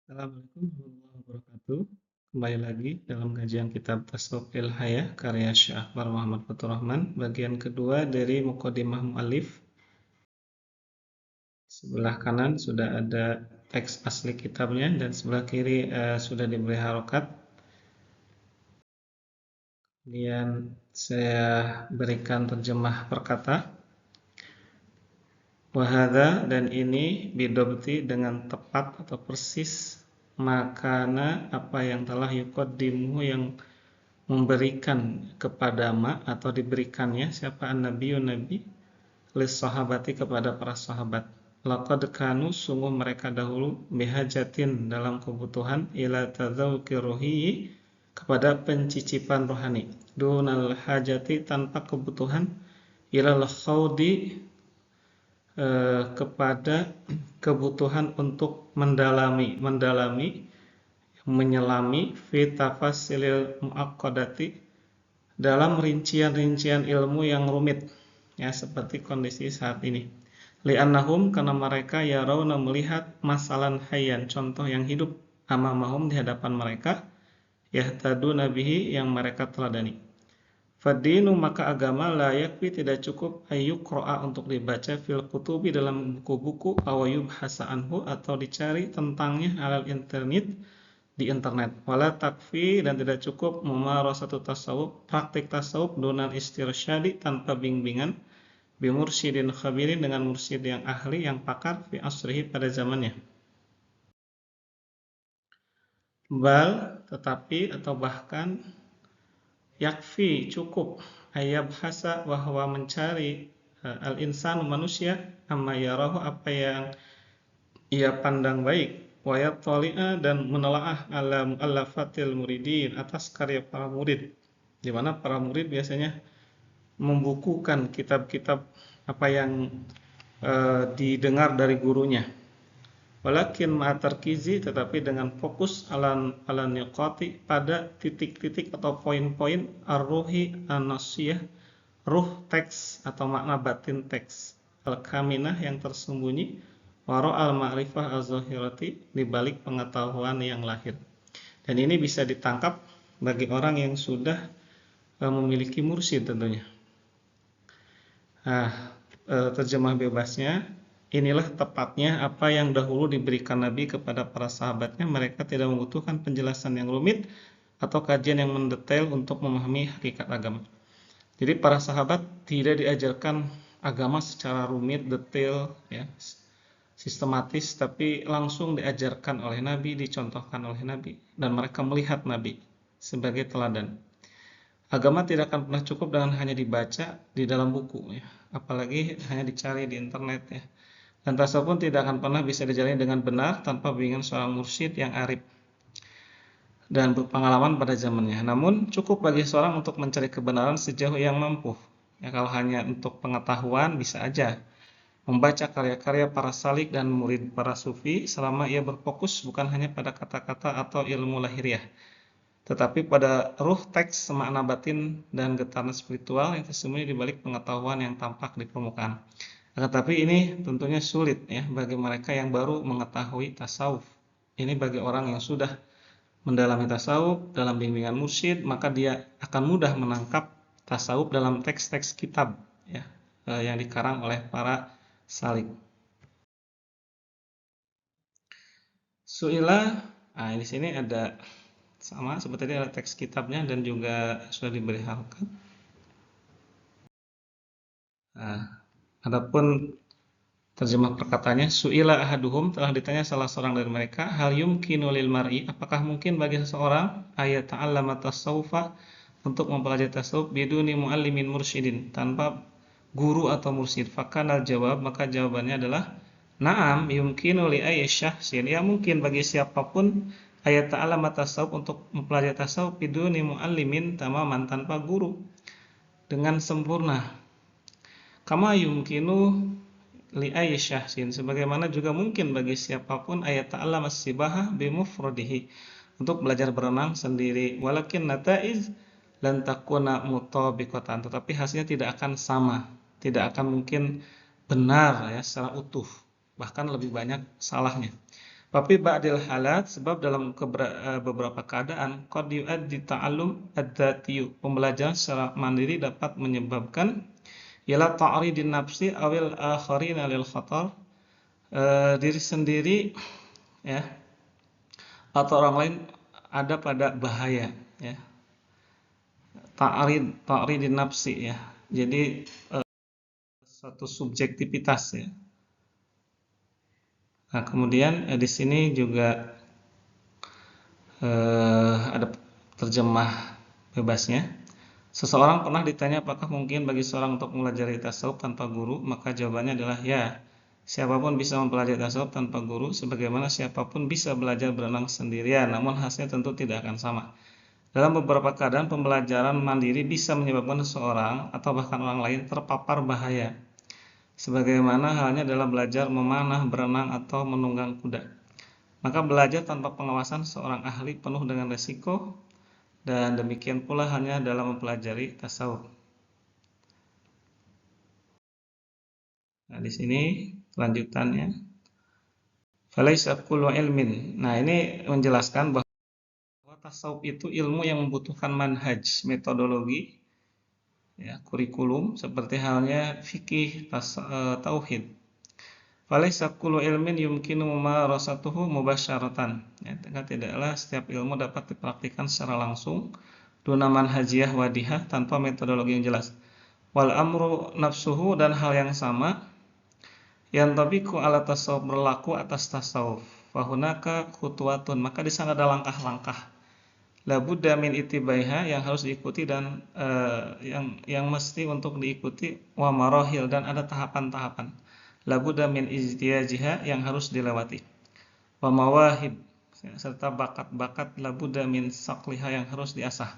Assalamualaikum warahmatullahi wabarakatuh. Kembali lagi dalam kajian kitab Tasawwufil Hayah karya Syekh Akbar Muhammad Fathur Rahman, bagian kedua dari Muqaddimah Mu'allif. Sebelah kanan sudah ada teks asli kitabnya dan sebelah kiri sudah diberi harokat. Kemudian saya berikan terjemah perkata. Wahada dan ini bidobti dengan tepat atau persis makana apa yang telah yuqaddimuhu yang memberikan kepada atau diberikannya siapa an-nabiyun nabi lis sahabati kepada para sahabat. Laqad kanu sungguh mereka dahulu bihajatin dalam kebutuhan ila tadzawuqir ruhi kepada pencicipan rohani. Dunal hajati tanpa kebutuhan ilal khawdi kepada kebutuhan untuk menyelami fi tafasilil muaqqadati dalam rincian-rincian ilmu yang rumit ya seperti kondisi saat ini. Li'annahum karena mereka yarawna melihat masalan hayyan contoh yang hidup amamahum di hadapan mereka yahtaduna bihi yang mereka teladani. Fadinu maka agama la yakfi tidak cukup ayyuqra'a untuk dibaca fil kutubi dalam buku-buku awayub hasa anhu atau dicari tentangnya alal internet di internet. Wala takfi dan tidak cukup mumarasatu tasawuf praktik tasawuf dunal istirsyadi tanpa bimbingan bimursyidin khabirin dengan mursyid yang ahli yang pakar fi asrihi pada zamannya. Bal tetapi atau bahkan yakfi cukup ayab hasa bahwa mencari al-insan manusia amma yarahu apa yang ia pandang baik wa yattali'a dan menelaah ala mu'allafatil muridin atas karya para murid di mana para murid biasanya membukukan kitab-kitab apa yang didengar dari gurunya. Walakin ma'atarkizi tetapi dengan fokus ala niqati pada titik-titik atau poin-poin ar-ruhi an-nasiyah ruh teks atau makna batin teks al-kaminah yang tersembunyi waro al-ma'rifah az-zahirati di balik pengetahuan yang lahir. Dan ini bisa ditangkap bagi orang yang sudah memiliki mursyid tentunya. Terjemah bebasnya, inilah tepatnya apa yang dahulu diberikan Nabi kepada para sahabatnya. Mereka tidak membutuhkan penjelasan yang rumit atau kajian yang mendetail untuk memahami hakikat agama. Jadi para sahabat tidak diajarkan agama secara rumit, detail, ya, sistematis, tapi langsung diajarkan oleh Nabi, dicontohkan oleh Nabi, dan mereka melihat Nabi sebagai teladan. Agama tidak akan pernah cukup dengan hanya dibaca di dalam buku, ya, apalagi hanya dicari di internet, ya. Dan tasawuf pun tidak akan pernah bisa dijalani dengan benar tanpa bimbingan seorang mursyid yang arif dan berpengalaman pada zamannya. Namun cukup bagi seorang untuk mencari kebenaran sejauh yang mampu. Ya, kalau hanya untuk pengetahuan bisa aja membaca karya-karya para salik dan murid para sufi selama ia berfokus bukan hanya pada kata-kata atau ilmu lahiriah, tetapi pada ruh teks, makna batin dan getaran spiritual yang tersembunyi di balik pengetahuan yang tampak di permukaan. Tetapi ini tentunya sulit ya bagi mereka yang baru mengetahui tasawuf. Ini bagi orang yang sudah mendalami tasawuf dalam bimbingan mursyid, maka dia akan mudah menangkap tasawuf dalam teks-teks kitab ya yang dikarang oleh para salik. Su'ilah, di sini ada sama seperti tadi ada teks kitabnya dan juga sudah diberi harokat. Adapun terjemah perkataannya, su'ila ahaduhum telah ditanya salah seorang dari mereka, hal yumkinu lil mar'i apakah mungkin bagi seseorang ayat ta'allama tasawufa untuk mempelajari tasawuf biduni muallimin mursyidin tanpa guru atau mursyid. Fakanal jawab maka jawabannya adalah na'am yumkinu li ayyi syahsin ya mungkin bagi siapapun ayat ta'allama tasawuf untuk mempelajari tasawuf biduni muallimin tamaman tanpa guru dengan sempurna. Kama yumkinu li ayyi syahsin sebagaimana juga mungkin bagi siapapun ayat ta'allama as-sibaha bimufradihi untuk belajar berenang sendiri walakin nataiz lan takuna mutabiqatan tetapi hasilnya tidak akan sama, tidak akan mungkin benar ya secara utuh, bahkan lebih banyak salahnya. Tapi ba'dil halat, sebab dalam beberapa keadaan qad yu'addi ta'allum ad-dzatiyu, pembelajaran secara mandiri dapat menyebabkan ila ta'ridin nafsi awil akharina lil khatar, diri sendiri ya atau orang lain ada pada bahaya ya. Ta'ridin nafsi ya. Jadi suatu subjektivitas ya. Nah, kemudian di sini juga ada terjemah bebasnya. Seseorang pernah ditanya apakah mungkin bagi seorang untuk mempelajari tasawuf tanpa guru, maka jawabannya adalah ya. Siapapun bisa mempelajari tasawuf tanpa guru, sebagaimana siapapun bisa belajar berenang sendirian, namun hasilnya tentu tidak akan sama. Dalam beberapa keadaan pembelajaran mandiri bisa menyebabkan seseorang atau bahkan orang lain terpapar bahaya, sebagaimana halnya dalam belajar memanah, berenang, atau menunggang kuda. Maka belajar tanpa pengawasan seorang ahli penuh dengan resiko, dan demikian pula hanya dalam mempelajari tasawuf. Nah, di sini lanjutannya. Falaisa kullu ilmin. Nah, ini menjelaskan bahwa tasawuf itu ilmu yang membutuhkan manhaj, metodologi, ya, kurikulum, seperti halnya fikih, tauhid. Falaisa kullu ilmin yumkinu mumarasatuhu mubasyaratan. Ya, tidaklah setiap ilmu dapat dipraktikkan secara langsung duna manhajiyah wadihah, tanpa metodologi yang jelas. Wal amru nafsuhu, dan hal yang sama yang tabiku ala tasawuf, berlaku atas tasawuf. Fahunaka khutwatun, maka di sana ada langkah-langkah. La budda min itibaiha, yang harus diikuti dan yang mesti untuk diikuti, wa marahil, dan ada tahapan-tahapan. La budda min ijtiyajiha, yang harus dilewati. Wa mawahib, serta bakat-bakat, la budda min saqliha, yang harus diasah.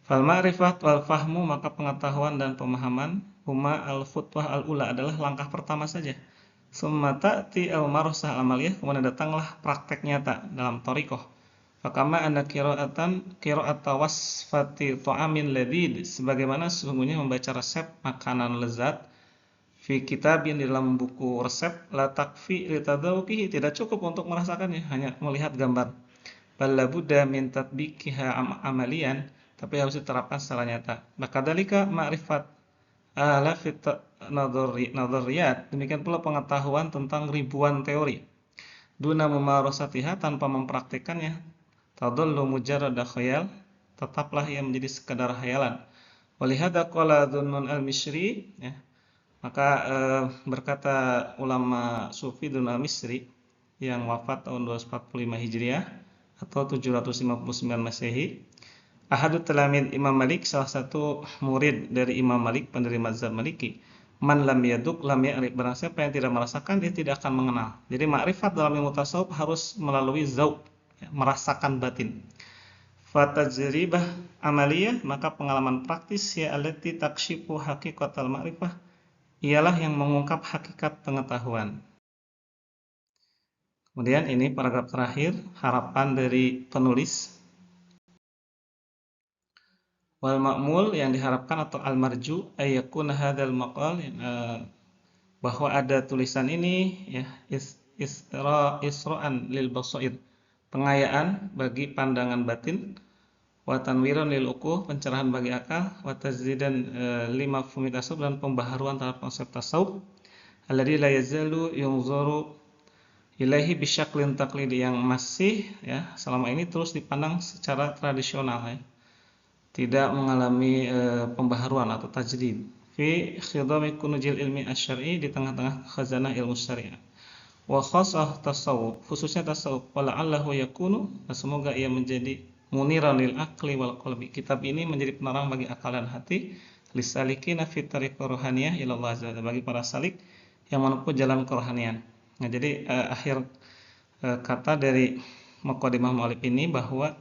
Fal ma'rifat wal fahmu, maka pengetahuan dan pemahaman, huma al khutwah al ula, adalah langkah pertama saja. Summa ta'ti al marasah amaliyah, kemudian datanglah praktek nyata dalam thariqah. Fakama anna qira'ata wasfati ta'amin ladid, sebagaimana sesungguhnya membaca resep makanan lezat, fi kitabin, di dalam buku resep, la takfi li tadawuqihi, tidak cukup untuk merasakannya, hanya melihat gambar. Bal la budda min tatbiqiha amaliyan, tapi harus diterapkan secara nyata. Maka dalika ma'rifat alafit nadhariyat, demikian pula pengetahuan tentang ribuan teori. Duna mumarasatiha, tanpa mempraktikkannya, tadullu mujarrada khayal, tetaplah ia menjadi sekadar khayalan. Walihada qala Dhunnun al-Misri, ya. Maka berkata ulama Sufi Dhunnun al-Misri yang wafat tahun 245 Hijriah atau 759 Masehi, ahadut talamid Imam Malik, salah satu murid dari Imam Malik, pendiri mazhab Maliki, man lam yaduk lam ya'rif, barang siapa yang tidak merasakan dia tidak akan mengenal. Jadi makrifat dalam ilmu tasawuf harus melalui zauq, ya, merasakan batin. Fatajribah amaliyah, maka pengalaman praktis, ya, allati takshifu haqiqatal ma'rifah, ialah yang mengungkap hakikat pengetahuan. Kemudian ini paragraf terakhir, harapan dari penulis. Wal ma'mul, yang diharapkan atau al marju, ayyakuna hadzal maqal, bahwa ada tulisan ini, ya, isra'an lil basair, pengayaan bagi pandangan batin, wa tanwiran lil uquh, pencerahan bagi akal, wa tazdidan lima mafhumi tasawuf, dan pembaharuan terhadap konsep tasawuf, alladzi la yazalu yunzaru ilaihi bisyaklin taqlidi, yang masih, ya, selama ini terus dipandang secara tradisional, ya, tidak mengalami pembaharuan atau tajdid. Fi khidami kunujil ilmi asy-syar'i, di tengah-tengah khazanah ilmu syariah. Wa khassah tasawuf, khususnya tasawuf. Wala'allahu yakunu, semoga ia menjadi muniran lil aqli wal qalbi. Kitab ini menjadi penerang bagi akal dan hati, lisalikina fi tariq rohaniyah ila Allah azza, bagi para salik yang menempuh jalan kerohanian. Nah, jadi akhir kata dari muqaddimah mu'allif ini bahwa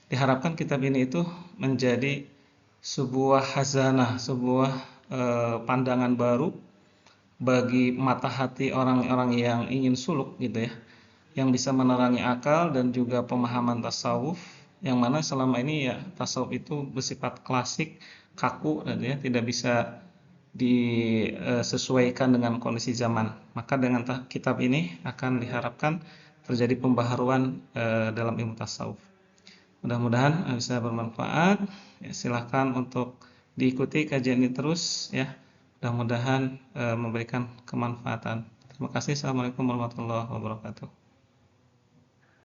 diharapkan kitab ini itu menjadi sebuah khazanah, sebuah pandangan baru bagi mata hati orang-orang yang ingin suluk, gitu ya, yang bisa menerangi akal dan juga pemahaman tasawuf, yang mana selama ini, ya, tasawuf itu bersifat klasik, kaku, dan, ya, tidak bisa disesuaikan dengan kondisi zaman. Maka dengan kitab ini akan diharapkan terjadi pembaharuan dalam ilmu tasawuf. Mudah-mudahan bisa bermanfaat. Ya, silahkan untuk diikuti kajian ini terus ya. Mudah-mudahan memberikan kemanfaatan. Terima kasih. Assalamualaikum warahmatullahi wabarakatuh.